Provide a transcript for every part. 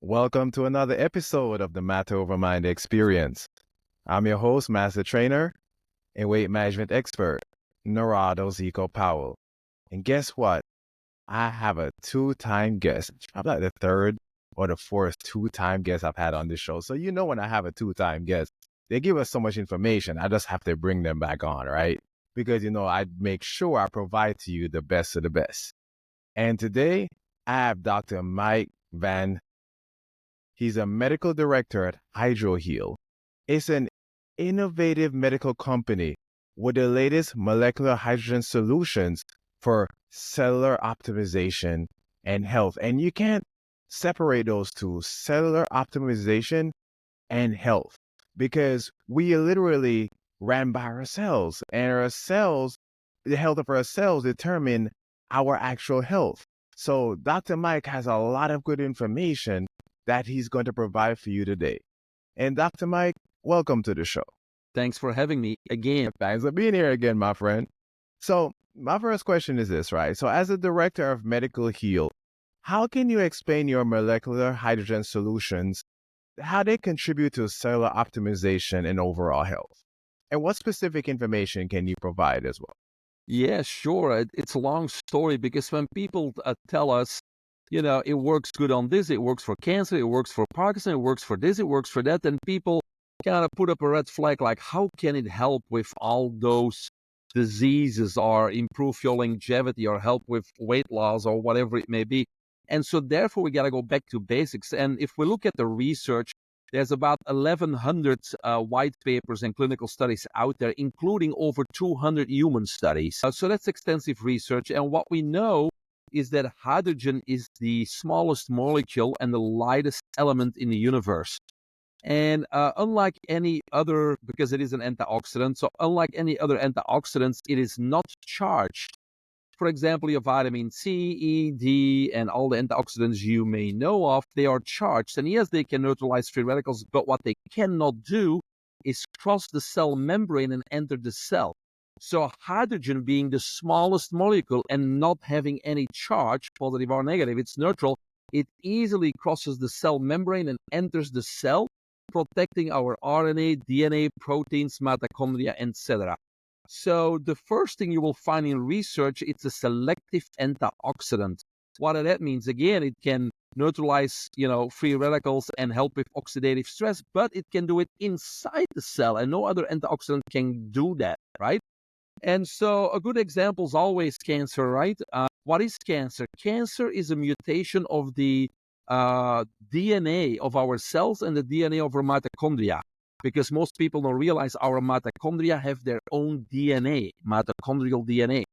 Welcome to another episode of the Matter Over Mind Experience. I'm your host, Master Trainer and Weight Management Expert, Narado Zeco Powell. And guess what? I have a two-time guest. I'm like the third or the fourth two-time guest I've had on this show. So you know when I have a two-time guest, they give us so much information. I just have to bring them back on, right? Because, I make sure I provide to you the best of the best. And today, I have Dr. Mike Van. He's a medical director at HydroHeal. It's an innovative medical company with the latest molecular hydrogen solutions for cellular optimization and health. And you can't separate those two, cellular optimization and health, because we literally ran by our cells, and our cells, the health of our cells determine our actual health. So Dr. Mike has a lot of good information that he's going to provide for you today. And Dr. Mike, welcome to the show. Thanks for having me again. Thanks for being here again, my friend. So my first question is this, right? So as a director of Medical Heal, how can you explain your molecular hydrogen solutions, how they contribute to cellular optimization and overall health? And what specific information can you provide as well? Yeah, sure. It's a long story because when people tell us, it works good on this, it works for cancer, it works for Parkinson, it works for this, it works for that, then people kind of put up a red flag like, how can it help with all those diseases or improve your longevity or help with weight loss or whatever it may be? And so therefore, we got to go back to basics. And if we look at the research, there's about 1,100 white papers and clinical studies out there, including over 200 human studies. So that's extensive research. And what we know is that hydrogen is the smallest molecule and the lightest element in the universe. And unlike any other, because it is an antioxidant, so unlike any other antioxidants, it is not charged. For example, your vitamin C, E, D, and all the antioxidants you may know of, they are charged. And yes, they can neutralize free radicals, but what they cannot do is cross the cell membrane and enter the cell. So hydrogen being the smallest molecule and not having any charge, positive or negative, it's neutral, it easily crosses the cell membrane and enters the cell, protecting our RNA, DNA, proteins, mitochondria, etc. So the first thing you will find in research, it's a selective antioxidant. What that means, again, it can neutralize, free radicals and help with oxidative stress, but it can do it inside the cell, and no other antioxidant can do that, right? And so a good example is always cancer, right? What is cancer? Cancer is a mutation of the DNA of our cells and the DNA of our mitochondria. Because most people don't realize our mitochondria have their own DNA, mitochondrial DNA.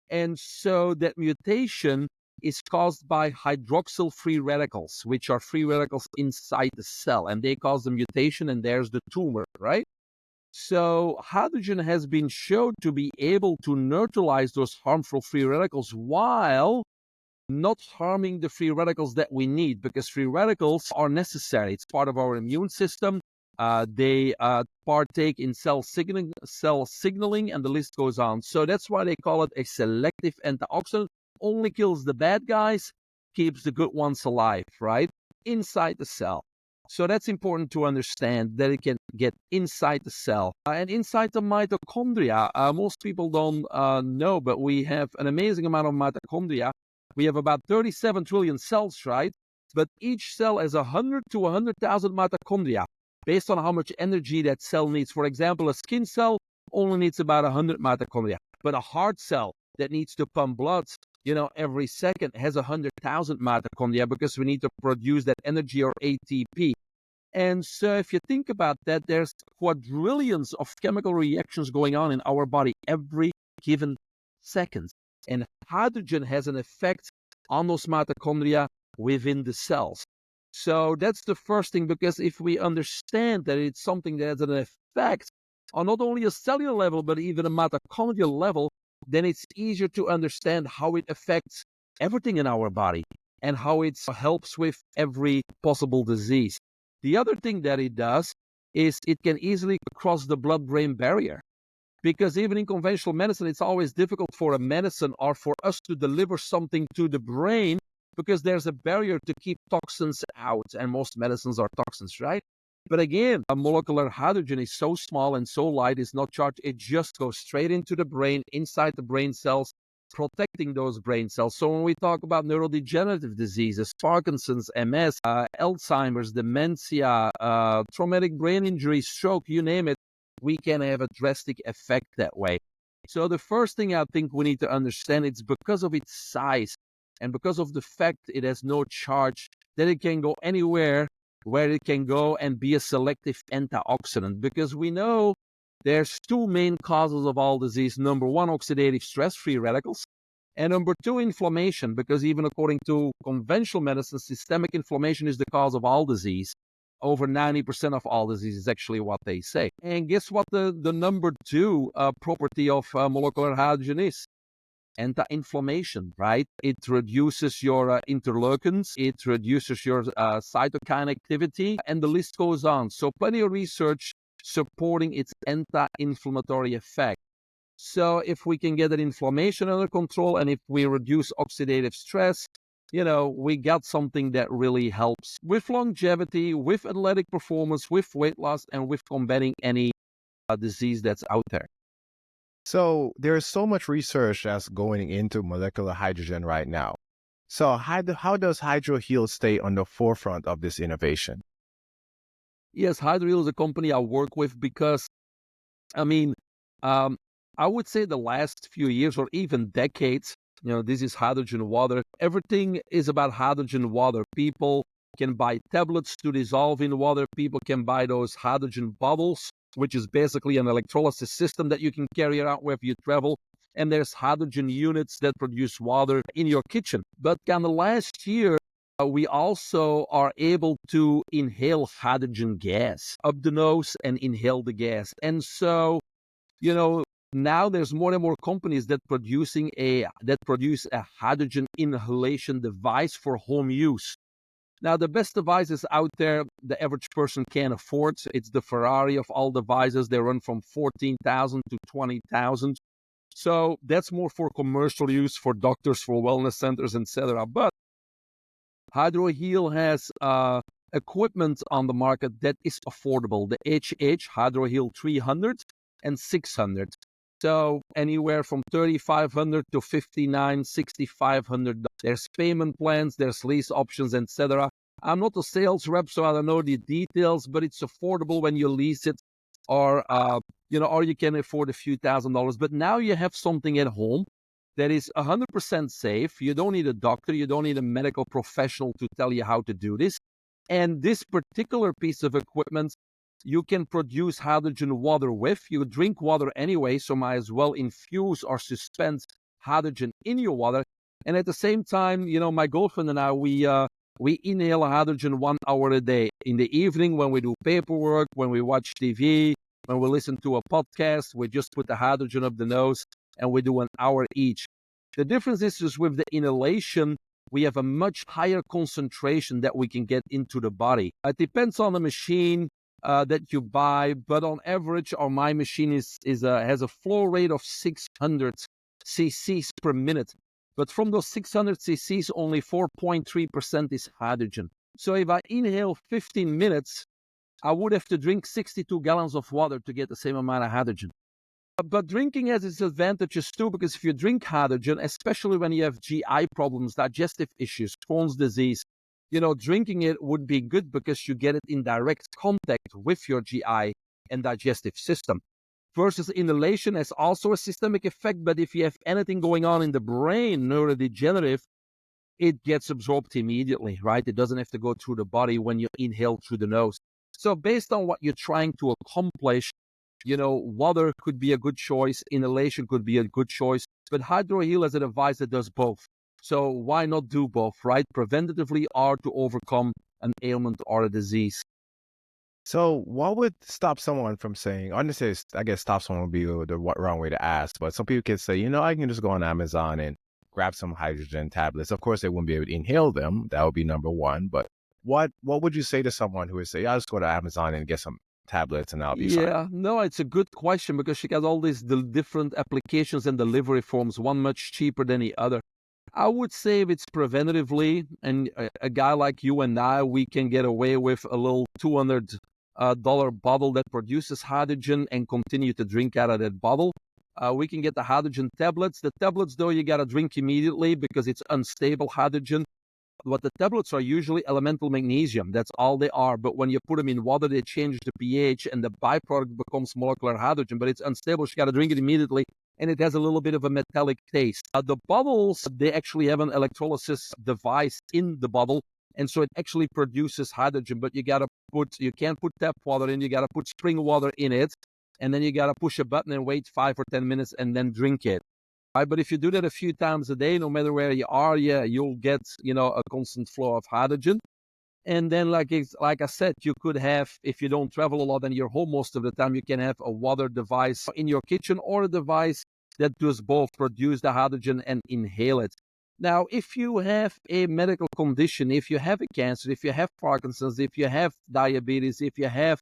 And so that mutation is caused by hydroxyl free radicals, which are free radicals inside the cell. And they cause the mutation, and there's the tumor, right? So hydrogen has been shown to be able to neutralize those harmful free radicals while not harming the free radicals that we need, because free radicals are necessary. It's part of our immune system. They partake in cell signaling, and the list goes on. So that's why they call it a selective antioxidant. Only kills the bad guys, keeps the good ones alive, right? Inside the cell. So that's important to understand, that it can get inside the cell and inside the mitochondria. Most people don't know, but we have an amazing amount of mitochondria. We have about 37 trillion cells, right? But each cell has 100 to 100,000 mitochondria based on how much energy that cell needs. For example, a skin cell only needs about 100 mitochondria, but a heart cell that needs to pump blood, every second has 100,000 mitochondria, because we need to produce that energy, or ATP. And so if you think about that, there's quadrillions of chemical reactions going on in our body every given second. And hydrogen has an effect on those mitochondria within the cells. So that's the first thing, because if we understand that it's something that has an effect on not only a cellular level, but even a mitochondrial level, then it's easier to understand how it affects everything in our body and how it helps with every possible disease. The other thing that it does is it can easily cross the blood-brain barrier. Because even in conventional medicine, it's always difficult for a medicine or for us to deliver something to the brain because there's a barrier to keep toxins out, and most medicines are toxins, right? But again, a molecular hydrogen is so small and so light, it's not charged. It just goes straight into the brain, inside the brain cells, protecting those brain cells. So when we talk about neurodegenerative diseases, Parkinson's, MS, Alzheimer's, dementia, traumatic brain injury, stroke, you name it, we can have a drastic effect that way. So the first thing I think we need to understand, it's because of its size and because of the fact it has no charge, that it can go anywhere where it can go and be a selective antioxidant. Because we know there's two main causes of all disease. Number one, oxidative stress, free radicals. And number two, inflammation, because even according to conventional medicine, systemic inflammation is the cause of all disease. Over 90% of all disease is actually what they say. And guess what the number two property of molecular hydrogen is? Anti-inflammation, right? It reduces your interleukins, it reduces your cytokine activity, and the list goes on. So plenty of research supporting its anti-inflammatory effect. So if we can get that inflammation under control, and if we reduce oxidative stress, we got something that really helps with longevity, with athletic performance, with weight loss, and with combating any disease that's out there. So there's so much research that's going into molecular hydrogen right now. So how does HydroHeal stay on the forefront of this innovation? Yes, HydroHeal is a company I work with because, I would say the last few years or even decades, this is hydrogen water. Everything is about hydrogen water. People can buy tablets to dissolve in water. People can buy those hydrogen bottles, which is basically an electrolysis system that you can carry around wherever you travel. And there's hydrogen units that produce water in your kitchen. But kind of last year, we also are able to inhale hydrogen gas up the nose and inhale the gas. And so, now there's more and more companies that produce a hydrogen inhalation device for home use. Now, the best devices out there, the average person can't afford. It's the Ferrari of all devices. They run from $14,000 to $20,000. So that's more for commercial use, for doctors, for wellness centers, etc. But HydroHeal has equipment on the market that is affordable. The HydroHeal 300 and 600. So anywhere from $3,500 to $5,900, $6,500. There's payment plans, there's lease options, etc. I'm not a sales rep, so I don't know the details, but it's affordable when you lease it, or you can afford a few $1,000s. But now you have something at home that is 100% safe. You don't need a doctor, you don't need a medical professional to tell you how to do this. And this particular piece of equipment, you can produce hydrogen water with. You drink water anyway, so might as well infuse or suspend hydrogen in your water. And at the same time, my girlfriend and I, we inhale hydrogen 1 hour a day. In the evening, when we do paperwork, when we watch TV, when we listen to a podcast, we just put the hydrogen up the nose and we do 1 hour each. The difference is just with the inhalation, we have a much higher concentration that we can get into the body. It depends on the machine that you buy, but on average, my machine has a flow rate of 600 cc's per minute. But from those 600 cc's, only 4.3% is hydrogen. So if I inhale 15 minutes, I would have to drink 62 gallons of water to get the same amount of hydrogen. But drinking has its advantages too, because if you drink hydrogen, especially when you have GI problems, digestive issues, Crohn's disease, drinking it would be good because you get it in direct contact with your GI and digestive system. Versus inhalation has also a systemic effect, but if you have anything going on in the brain, neurodegenerative, it gets absorbed immediately, right? It doesn't have to go through the body when you inhale through the nose. So based on what you're trying to accomplish, water could be a good choice, inhalation could be a good choice, but HydroHeal has a device that does both. So why not do both, right? Preventatively or to overcome an ailment or a disease. So what would stop someone from saying, honestly, I guess stop someone would be the wrong way to ask, but some people can say, I can just go on Amazon and grab some hydrogen tablets. Of course, they wouldn't be able to inhale them. That would be number one. But what would you say to someone who would say, I'll just go to Amazon and get some tablets and I'll be fine? Yeah, no, it's a good question because she got all these different applications and delivery forms, one much cheaper than the other. I would say if it's preventatively, and a guy like you and I, we can get away with a little $200 bottle that produces hydrogen and continue to drink out of that bottle. We can get the hydrogen tablets. The tablets, though, you got to drink immediately because it's unstable hydrogen. What the tablets are usually elemental magnesium. That's all they are. But when you put them in water, they change the pH and the byproduct becomes molecular hydrogen. But it's unstable. You got to drink it immediately. And it has a little bit of a metallic taste. The bottles, they actually have an electrolysis device in the bottle. And so it actually produces hydrogen. But you can't put tap water in. You got to put spring water in it. And then you got to push a button and wait 5 or 10 minutes and then drink it. Right, but if you do that a few times a day, no matter where you are, you'll get, a constant flow of hydrogen. And then, like I said, you could have, if you don't travel a lot and you're home most of the time, you can have a water device in your kitchen or a device that does both produce the hydrogen and inhale it. Now, if you have a medical condition, if you have a cancer, if you have Parkinson's, if you have diabetes, if you have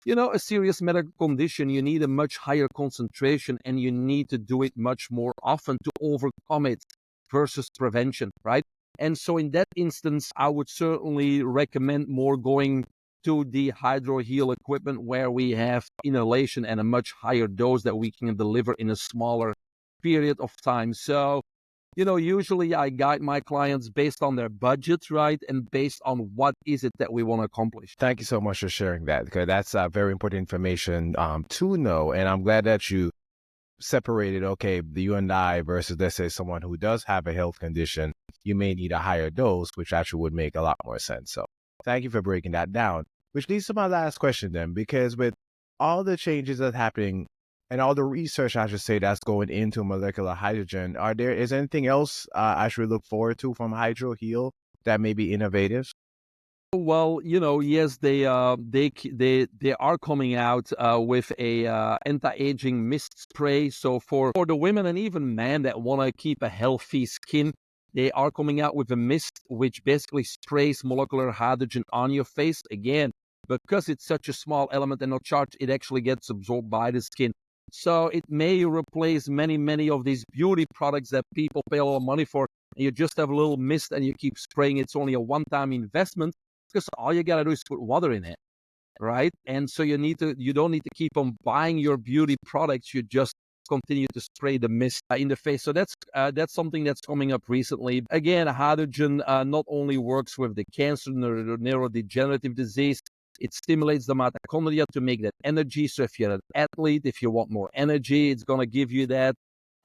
a serious medical condition, you need a much higher concentration and you need to do it much more often to overcome it versus prevention, right? And so in that instance, I would certainly recommend more going to the HydroHeal equipment where we have inhalation and a much higher dose that we can deliver in a smaller period of time. So usually I guide my clients based on their budget, right? And based on what is it that we want to accomplish. Thank you so much for sharing that, because that's very important information to know. And I'm glad that you separated, okay, the you and I versus, let's say, someone who does have a health condition, you may need a higher dose, which actually would make a lot more sense. So thank you for breaking that down, which leads to my last question then, because with all the changes that's happening and all the research, I should say, that's going into molecular hydrogen, is anything else I should look forward to from HydroHeal that may be innovative? Well, yes, they are coming out with a anti-aging mist spray. So for the women and even men that want to keep a healthy skin, they are coming out with a mist which basically sprays molecular hydrogen on your face. Again, because it's such a small element and not charged, it actually gets absorbed by the skin. So it may replace many, many of these beauty products that people pay a lot of money for. And you just have a little mist and you keep spraying. It's only a one-time investment because all you gotta do is put water in it, right? And so you don't need to keep on buying your beauty products. You just continue to spray the mist in the face. So that's something that's coming up recently. Again, hydrogen not only works with the cancer, neurodegenerative disease, it stimulates the mitochondria to make that energy. So if you're an athlete, if you want more energy, it's gonna give you that.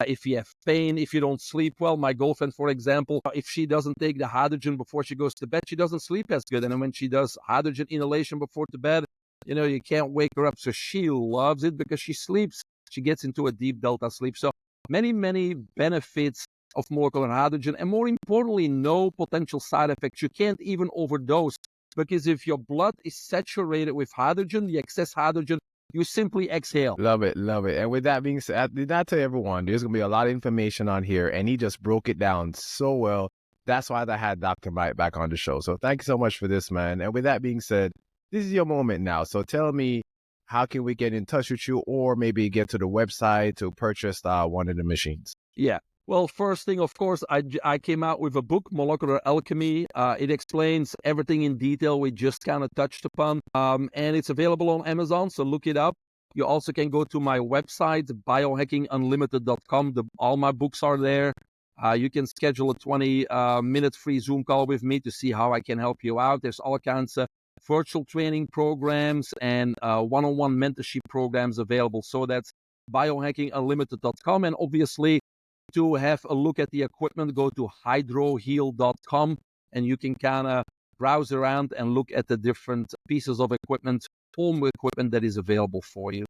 If you have pain, if you don't sleep well, my girlfriend, for example, if she doesn't take the hydrogen before she goes to bed, she doesn't sleep as good. And then when she does hydrogen inhalation before to bed, you can't wake her up. So she loves it because she sleeps. She gets into a deep delta sleep. So many, many benefits of molecular hydrogen. And more importantly, no potential side effects. You can't even overdose because if your blood is saturated with hydrogen, the excess hydrogen, you simply exhale. Love it, love it. And with that being said, I did not tell everyone, there's going to be a lot of information on here, and he just broke it down so well. That's why I had Dr. Mike back on the show. So thank you so much for this, man. And with that being said, this is your moment now. So tell me, how can we get in touch with you, or maybe get to the website to purchase one of the machines? Yeah. Well, first thing, of course, I came out with a book, Molecular Alchemy. It explains everything in detail we just kind of touched upon. And it's available on Amazon, so look it up. You also can go to my website, biohackingunlimited.com. All my books are there. You can schedule a 20-minute free Zoom call with me to see how I can help you out. There's all kinds of virtual training programs and one-on-one mentorship programs available. So that's biohackingunlimited.com. And obviously, to have a look at the equipment, go to hydroheal.com and you can kind of browse around and look at the different pieces of equipment, home equipment that is available for you.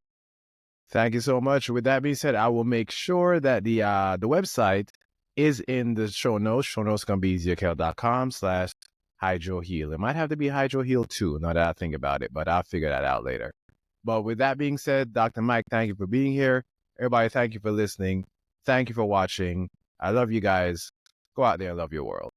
Thank you so much. With that being said, I will make sure that the website is in the show notes. Show notes going to be zeco.com/HydroHeal. It might have to be HydroHeal 2, now that I think about it, but I'll figure that out later. But with that being said, Dr. Mike, thank you for being here. Everybody, thank you for listening. Thank you for watching. I love you guys. Go out there and love your world.